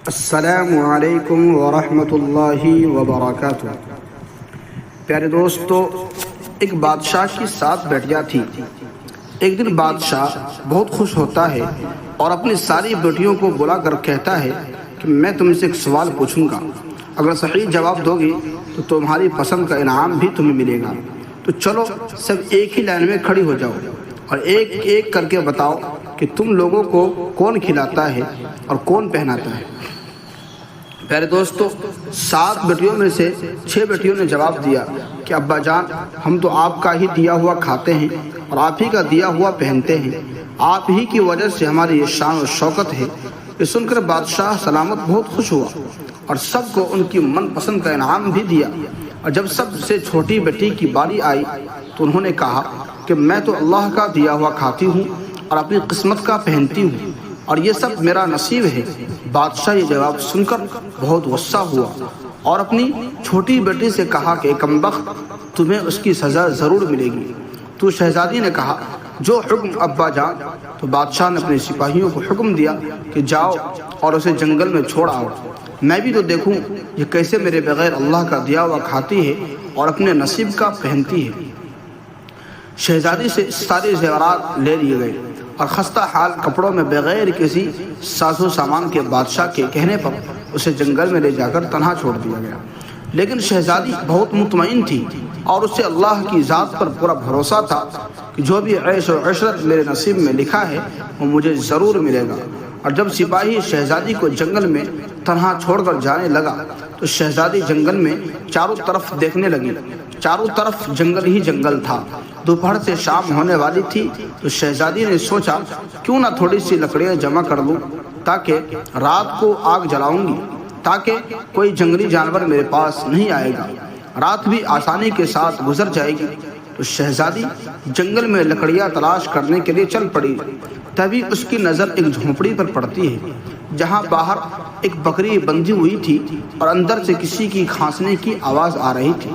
السلام علیکم ورحمۃ اللہ وبرکاتہ۔ پیارے دوستو، ایک بادشاہ کی 7 بیٹیاں تھیں۔ ایک دن بادشاہ بہت خوش ہوتا ہے اور اپنی ساری بیٹیوں کو بلا کر کہتا ہے کہ میں تم سے ایک سوال پوچھوں گا، اگر صحیح جواب دو گی تو تمہاری پسند کا انعام بھی تمہیں ملے گا۔ تو چلو سب ایک ہی لائن میں کھڑی ہو جاؤ اور ایک ایک کر کے بتاؤ کہ تم لوگوں کو کون کھلاتا ہے اور کون پہناتا ہے۔ پیارے دوستو، 7 بیٹیوں میں سے 6 بیٹیوں نے جواب دیا کہ ابا جان، ہم تو آپ کا ہی دیا ہوا کھاتے ہیں اور آپ ہی کا دیا ہوا پہنتے ہیں، آپ ہی کی وجہ سے ہماری یہ شان و شوکت ہے۔ یہ سن کر بادشاہ سلامت بہت خوش ہوا اور سب کو ان کی من پسند کا انعام بھی دیا۔ اور جب سب سے چھوٹی بیٹی کی باری آئی تو انہوں نے کہا کہ میں تو اللہ کا دیا ہوا کھاتی ہوں اور اپنی قسمت کا پہنتی ہوں اور یہ سب میرا نصیب ہے۔ بادشاہ یہ جواب سن کر بہت غصہ ہوا اور اپنی چھوٹی بیٹی سے کہا کہ کمبخت، تمہیں اس کی سزا ضرور ملے گی۔ تو شہزادی نے کہا جو حکم ابا جان۔ تو بادشاہ نے اپنے سپاہیوں کو حکم دیا کہ جاؤ اور اسے جنگل میں چھوڑ آؤ، میں بھی تو دیکھوں یہ کیسے میرے بغیر اللہ کا دیا ہوا کھاتی ہے اور اپنے نصیب کا پہنتی ہے۔ شہزادی سے سارے زیورات لے لیے گئے اور خستہ حال کپڑوں میں بغیر کسی ساز و سامان کے بادشاہ کے کہنے پر اسے جنگل میں لے جا کر تنہا چھوڑ دیا گیا۔ لیکن شہزادی بہت مطمئن تھی اور اسے اللہ کی ذات پر پورا بھروسہ تھا کہ جو بھی عیش و عشرت میرے نصیب میں لکھا ہے وہ مجھے ضرور ملے گا۔ اور جب سپاہی شہزادی کو جنگل میں تنہا چھوڑ کر جانے لگا تو شہزادی جنگل میں چاروں طرف دیکھنے لگی۔ چاروں طرف جنگل ہی جنگل تھا۔ دوپہر سے شام ہونے والی تھی تو شہزادی نے سوچا کیوں نہ تھوڑی سی لکڑیاں جمع کر لوں تاکہ رات کو آگ جلاؤں گی، تاکہ کوئی جنگلی جانور میرے پاس نہیں آئے گا، رات بھی آسانی کے ساتھ گزر جائے گی۔ تو شہزادی جنگل میں لکڑیاں تلاش کرنے کے لیے چل پڑی۔ تبھی اس کی نظر ایک جھونپڑی پر پڑتی ہے جہاں باہر ایک بکری بندھی ہوئی تھی اور اندر سے کسی کی کھانسنے کی آواز آ رہی تھی۔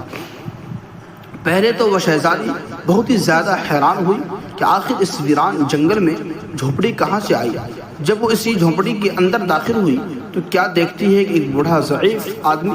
پہلے تو وہ شہزادی بہت ہی زیادہ حیران ہوئی کہ آخر اس ویران جنگل میں جھونپڑی کہاں سے آئی۔ جب وہ اسی جھونپڑی کے اندر داخل ہوئی تو کیا دیکھتی ہے کہ ایک بوڑھا ضعیف آدمی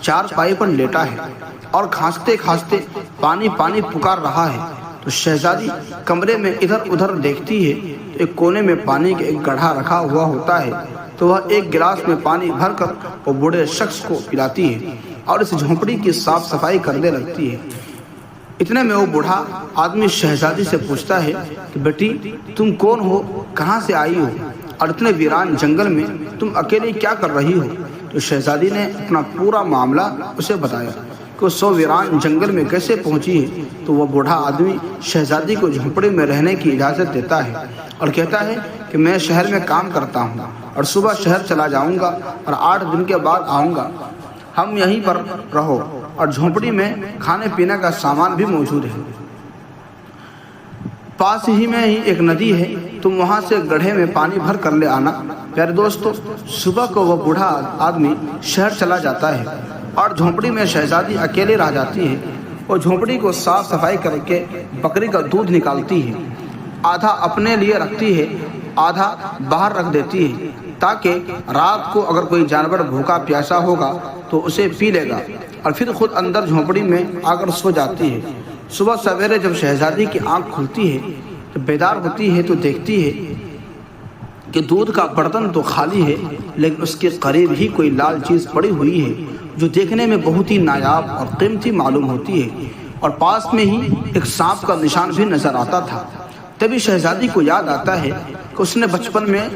4 پائے پر لیٹا ہے اور کھانستے کھانستے پانی پانی پکار رہا ہے۔ تو شہزادی کمرے میں ادھر ادھر دیکھتی ہے تو ایک کونے میں پانی کا ایک گڑھا رکھا ہوا ہوتا ہے، تو وہ ایک گلاس میں پانی بھر کر وہ بوڑھے شخص کو پلاتی ہے اور اس جھونپڑی کی صاف صفائی کرنے لگتی ہے۔ اتنے میں وہ بوڑھا آدمی شہزادی سے پوچھتا ہے کہ بیٹی، تم کون ہو، کہاں سے آئی ہو اور اتنے ویران جنگل میں تم اکیلے کیا کر رہی ہو؟ تو شہزادی نے اپنا پورا معاملہ اسے بتایا کہ وہ 100 ویران جنگل میں کیسے پہنچی ہے۔ تو وہ بوڑھا آدمی شہزادی کو جھونپڑی میں رہنے کی اجازت دیتا ہے اور کہتا ہے کہ میں شہر میں کام کرتا ہوں اور صبح شہر چلا جاؤں گا اور 8 دن کے بعد آؤں گا، ہم یہیں پر رہو، اور جھونپڑی میں کھانے پینے کا سامان بھی موجود ہے۔ پاس ہی میں ہی ایک ندی ہے، تم وہاں سے گڑھے میں پانی بھر کر لے آنا۔ پیارے دوستو، صبح کو وہ بوڑھا آدمی شہر چلا جاتا ہے اور جھونپڑی میں شہزادی اکیلے رہ جاتی ہے۔ وہ جھونپڑی کو صاف صفائی کر کے بکری کا دودھ نکالتی ہے، آدھا اپنے لیے رکھتی ہے، آدھا باہر رکھ دیتی ہے تاکہ رات کو اگر کوئی جانور بھوکا پیاسا ہوگا تو اسے پی لے گا، اور پھر خود اندر جھونپڑی میں آ کر سو جاتی ہے۔ صبح سویرے جب شہزادی کی آنکھ کھلتی ہے تو بیدار ہوتی ہے تو دیکھتی ہے کہ دودھ کا برتن تو خالی ہے، لیکن اس کے قریب ہی کوئی لال چیز پڑی ہوئی ہے جو دیکھنے میں بہت ہی نایاب اور قیمتی معلوم ہوتی ہے، اور پاس میں ہی ایک سانپ کا نشان بھی نظر آتا تھا۔ تبھی شہزادی کو یاد آتا ہے کہ اس نے بچپن میں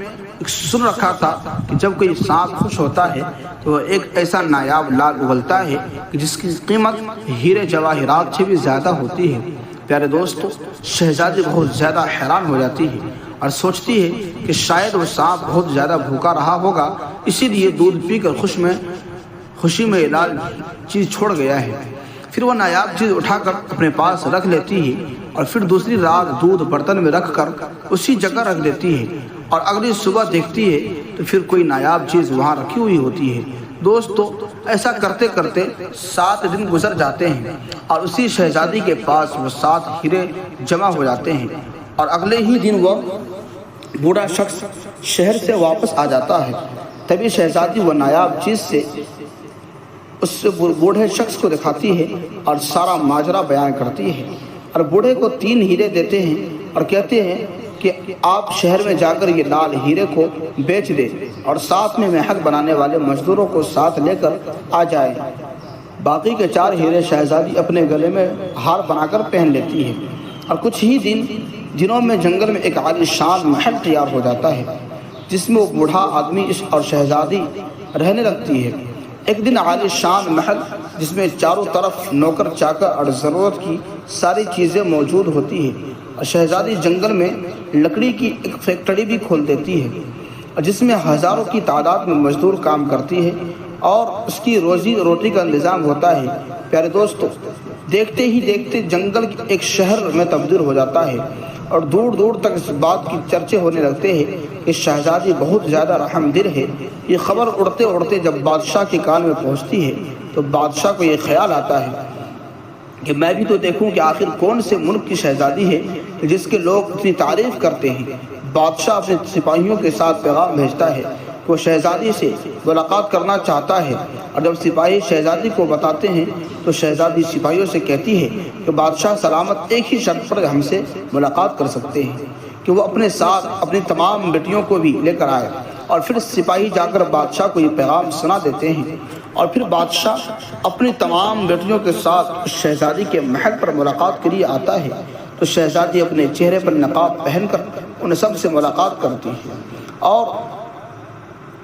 سن رکھا تھا کہ جب کوئی سانپ خوش ہوتا ہے تو وہ ایک ایسا نایاب لال اگلتا ہے کہ جس کی قیمت ہیرے جواہرات سے بھی زیادہ ہوتی ہے۔ پیارے دوستو، شہزادی بہت زیادہ حیران ہو جاتی ہے اور سوچتی ہے کہ شاید وہ سانپ بہت زیادہ بھوکا رہا ہوگا، اسی لیے دودھ پی کر خوشی میں یہ لال چیز چھوڑ گیا ہے۔ پھر وہ نایاب چیز اٹھا کر اپنے پاس رکھ لیتی ہے اور پھر دوسری رات دودھ برتن میں رکھ کر اسی جگہ رکھ دیتی ہے، اور اگلی صبح دیکھتی ہے تو پھر کوئی نایاب چیز وہاں رکھی ہوئی ہوتی ہے۔ دوستو، ایسا کرتے کرتے 7 دن گزر جاتے ہیں اور اسی شہزادی کے پاس وہ 7 ہیرے جمع ہو جاتے ہیں، اور اگلے ہی دن وہ بوڑھا شخص شہر سے واپس آ جاتا ہے تبھی شہزادی وہ نایاب چیز سے اس بوڑھے شخص کو دکھاتی ہے اور سارا ماجرا بیان کرتی ہے، اور بوڑھے کو 3 ہیرے دیتے ہیں اور کہتے ہیں کہ آپ شہر میں جا کر یہ لال ہیرے کو بیچ دیں اور ساتھ میں محل بنانے والے مزدوروں کو ساتھ لے کر آ جائیں۔ باقی کے 4 ہیرے شہزادی اپنے گلے میں ہار بنا کر پہن لیتی ہے، اور کچھ ہی دنوں میں جنگل میں ایک عالی شان محل تیار ہو جاتا ہے جس میں وہ بوڑھا آدمی اور شہزادی رہنے لگتی ہے۔ ایک دن عالی شان محل جس میں چاروں طرف نوکر چاکر اور ضرورت کی ساری چیزیں موجود ہوتی ہیں، اور شہزادی جنگل میں لکڑی کی ایک فیکٹری بھی کھول دیتی ہے جس میں ہزاروں کی تعداد میں مزدور کام کرتی ہے اور اس کی روزی روٹی کا انتظام ہوتا ہے۔ پیارے دوستو، دیکھتے ہی دیکھتے جنگل ایک شہر میں تبدیل ہو جاتا ہے، اور دور دور تک اس بات کی چرچے ہونے لگتے ہیں کہ شہزادی بہت زیادہ رحم دل ہے۔ یہ خبر اڑتے اڑتے جب بادشاہ کے کان میں پہنچتی ہے تو بادشاہ کو یہ خیال آتا ہے کہ میں بھی تو دیکھوں کہ آخر کون سے ملک کی شہزادی ہے جس کے لوگ اتنی تعریف کرتے ہیں۔ بادشاہ اپنے سپاہیوں کے ساتھ پیغام بھیجتا ہے کہ وہ شہزادی سے ملاقات کرنا چاہتا ہے، اور جب سپاہی شہزادی کو بتاتے ہیں تو شہزادی سپاہیوں سے کہتی ہے کہ بادشاہ سلامت ایک ہی شرط پر ہم سے ملاقات کر سکتے ہیں کہ وہ اپنے ساتھ اپنی تمام بیٹیوں کو بھی لے کر آئے۔ اور پھر سپاہی جا کر بادشاہ کو یہ پیغام سنا دیتے ہیں، اور پھر بادشاہ اپنی تمام بیٹیوں کے ساتھ شہزادی کے محل پر ملاقات کے لیے آتا ہے تو شہزادی اپنے چہرے پر نقاب پہن کر ان سب سے ملاقات کرتی ہے اور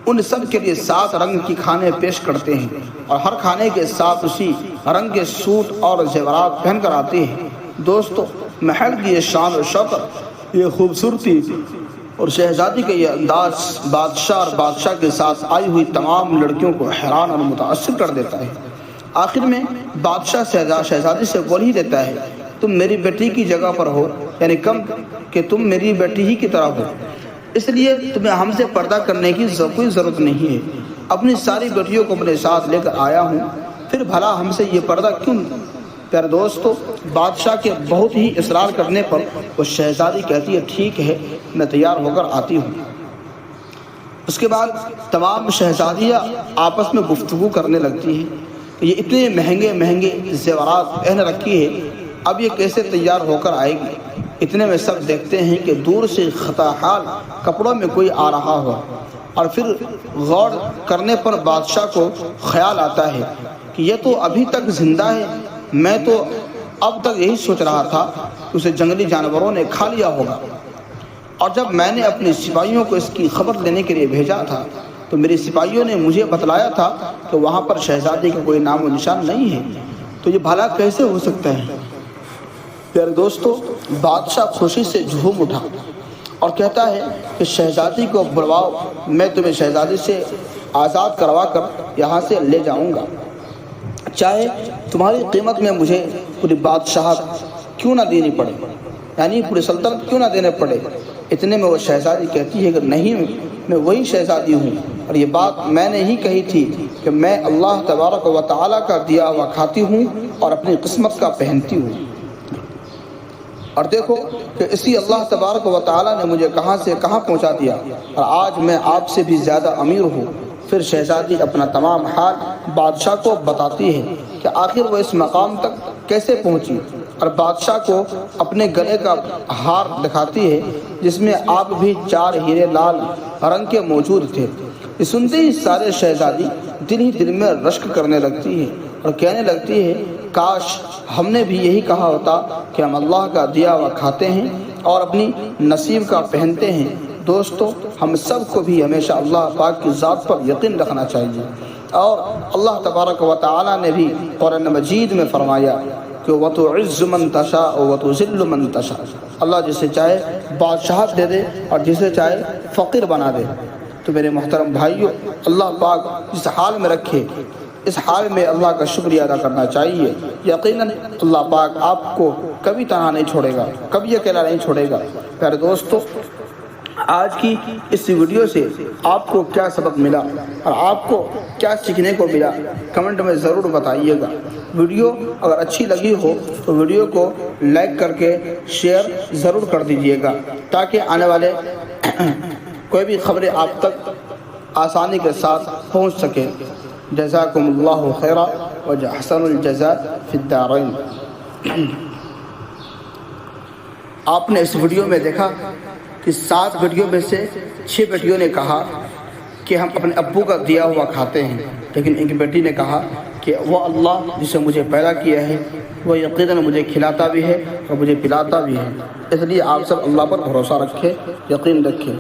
ان سب کے لیے 7 رنگ کی کھانے پیش کرتے ہیں، اور ہر کھانے کے ساتھ اسی رنگ کے سوٹ اور زیورات پہن کر آتے ہیں۔ دوستو، محل کی یہ شان و شوکت، یہ خوبصورتی اور شہزادی کا یہ انداز بادشاہ اور بادشاہ کے ساتھ آئی ہوئی تمام لڑکیوں کو حیران اور متاثر کر دیتا ہے۔ آخر میں بادشاہ شہزادی سے بول ہی دیتا ہے، تم میری بیٹی کی جگہ پر ہو، یعنی کم کہ تم میری بیٹی ہی کی طرح ہو، اس لیے تمہیں ہم سے پردہ کرنے کی کوئی ضرورت نہیں ہے۔ اپنی ساری بیٹیوں کو اپنے ساتھ لے کر آیا ہوں، پھر بھلا ہم سے یہ پردہ کیوں؟ پیارے دوستو، بادشاہ کے بہت ہی اصرار کرنے پر وہ شہزادی کہتی ہے ٹھیک ہے، میں تیار ہو کر آتی ہوں۔ اس کے بعد تمام شہزادیاں آپس میں گفتگو کرنے لگتی ہیں کہ یہ اتنے مہنگے مہنگے زیورات پہن رکھی ہے، اب یہ کیسے تیار ہو کر آئے گی؟ اتنے میں سب دیکھتے ہیں کہ دور سے خطا حال کپڑوں میں کوئی آ رہا ہو، اور پھر غور کرنے پر بادشاہ کو خیال آتا ہے کہ یہ تو ابھی تک زندہ ہے، میں تو اب تک یہی سوچ رہا تھا کہ اسے جنگلی جانوروں نے کھا لیا ہوگا، اور جب میں نے اپنے سپاہیوں کو اس کی خبر لینے کے لیے بھیجا تھا تو میرے سپاہیوں نے مجھے بتلایا تھا کہ وہاں پر شہزادی کا کوئی نام و نشان نہیں ہے، تو یہ بھلا کیسے ہو سکتا ہے؟ پیارے دوستو، بادشاہ خوشی سے جھوم اٹھا اور کہتا ہے کہ شہزادی کو بلواؤ، میں تمہیں شہزادی سے آزاد کروا کر یہاں سے لے جاؤں گا، چاہے تمہاری قیمت میں مجھے پوری بادشاہت کیوں نہ دینی پڑے، یعنی پوری سلطنت کیوں نہ دینے پڑے۔ اتنے میں وہ شہزادی کہتی ہے کہ نہیں، میں وہی شہزادی ہوں، اور یہ بات میں نے ہی کہی تھی کہ میں اللہ تبارک و تعالیٰ کا دیا ہوا کھاتی ہوں اور اپنی قسمت کا پہنتی ہوں، اور دیکھو کہ اسی اللہ تبارک و تعالیٰ نے مجھے کہاں سے کہاں پہنچا دیا، اور آج میں آپ سے بھی زیادہ امیر ہوں۔ پھر شہزادی اپنا تمام حال بادشاہ کو بتاتی ہے کہ آخر وہ اس مقام تک کیسے پہنچی، اور بادشاہ کو اپنے گلے کا ہار دکھاتی ہے جس میں آپ بھی 4 ہیرے لال رنگ کے موجود تھے۔ یہ سنتے ہی سارے شہزادی دل ہی دل میں رشک کرنے لگتی ہے اور کہنے لگتی ہے کاش ہم نے بھی یہی کہا ہوتا کہ ہم اللہ کا دیا ہوا کھاتے ہیں اور اپنی نصیب کا پہنتے ہیں۔ دوستو، ہم سب کو بھی ہمیشہ اللہ پاک کی ذات پر یقین رکھنا چاہیے، اور اللہ تبارک و تعالیٰ نے بھی قرآن مجید میں فرمایا کہ وَتُعِزُّ مَن تَشَاءُ وَتُذِلُّ مَن تَشَاءُ، اللہ جسے چاہے بادشاہت دے دے اور جسے چاہے فقیر بنا دے۔ تو میرے محترم بھائیو، اللہ پاک جس حال میں رکھے اس حال میں اللہ کا شکریہ ادا کرنا چاہیے۔ یقیناً اللہ پاک آپ کو کبھی تنہا نہیں چھوڑے گا، کبھی اکیلا نہیں چھوڑے گا۔ پیارے دوستو، آج کی اس ویڈیو سے آپ کو کیا سبق ملا اور آپ کو کیا سیکھنے کو ملا، کمنٹ میں ضرور بتائیے گا۔ ویڈیو اگر اچھی لگی ہو تو ویڈیو کو لائک کر کے شیئر ضرور کر دیجیے گا، تاکہ آنے والے کوئی بھی خبریں آپ تک آسانی کے ساتھ پہنچ سکے۔ جزاکم اللہ خیرا وحسن الجزاء فی الدارین۔ آپ نے اس ویڈیو میں دیکھا کہ 7 بیٹیوں میں سے 6 بیٹیوں نے کہا کہ ہم اپنے ابو کا دیا ہوا کھاتے ہیں، لیکن ایک بیٹی نے کہا کہ وہ اللہ جسے مجھے پیدا کیا ہے وہ یقیناً مجھے کھلاتا بھی ہے اور مجھے پلاتا بھی ہے، اس لیے آپ سب اللہ پر بھروسہ رکھیں، یقین رکھیں۔